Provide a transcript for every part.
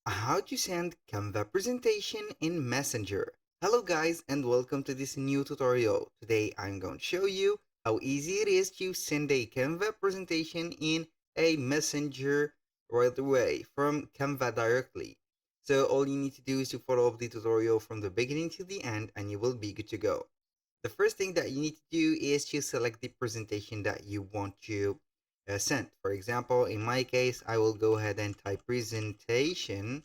How to send Canva presentation in Messenger. Hello guys and welcome to this new tutorial. Today I'm going to show you how easy it is to send a Canva presentation in a Messenger right away from Canva directly. So all you need to do is to follow up the tutorial from the beginning to the end and you will be good to go. The first thing that you need to do is to select the presentation that you want to send. For example, in my case, I will go ahead and type presentation,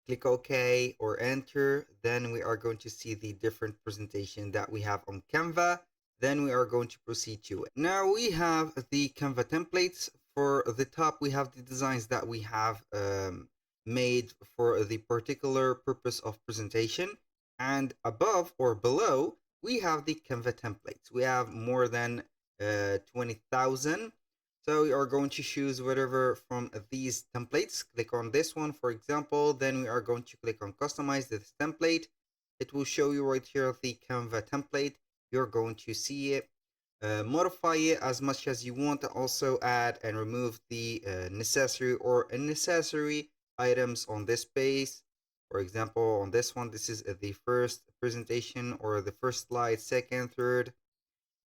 click OK or enter. Then we are going to see the different presentation that we have on Canva. Then we are going to proceed to it. Now we have the Canva templates. For the top, we have the designs that we have made for the particular purpose of presentation. And above or below, we have the Canva templates. We have more than 20,000. So we are going to choose whatever from these templates. Click on this one, for example. Then we are going to click on customize this template. It will show you right here the Canva template. You're going to see it. Modify it as much as you want. Also add and remove the necessary or unnecessary items on this page. For example, on this one, this is the first presentation or the first slide, second, third.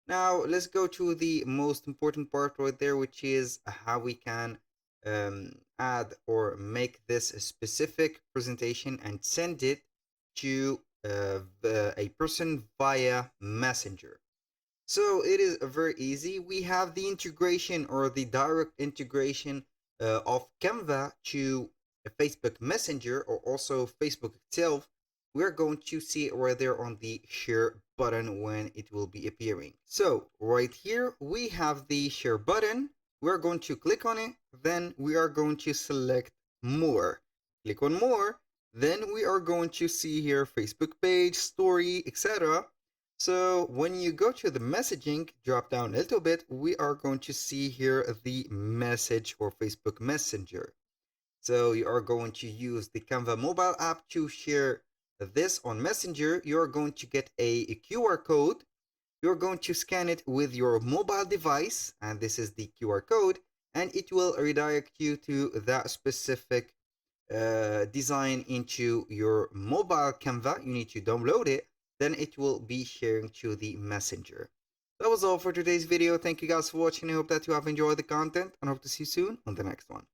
Now let's go to the most important part right there, which is how we can add or make this specific presentation and send it to a person via Messenger. So it is very easy. We have the integration or the direct integration of Canva to Facebook Messenger or also Facebook itself. We're going to see it right there on the share button when it will be appearing. So right here we have the share button. We're going to click on it. Then we are going to select more. Click on more. Then we are going to see here Facebook page, story, etc. So when you go to the messaging, drop down a little bit, we are going to see here the message for Facebook Messenger. So you are going to use the Canva mobile app to share this on Messenger. You're going to get a QR code. You're going to scan it with your mobile device, and this is the QR code, and it will redirect you to that specific design into your mobile Canva. You need to download it, then it will be sharing to the Messenger. That was all for today's video. Thank you guys for watching. I hope that you have enjoyed the content and hope to see you soon on the next one.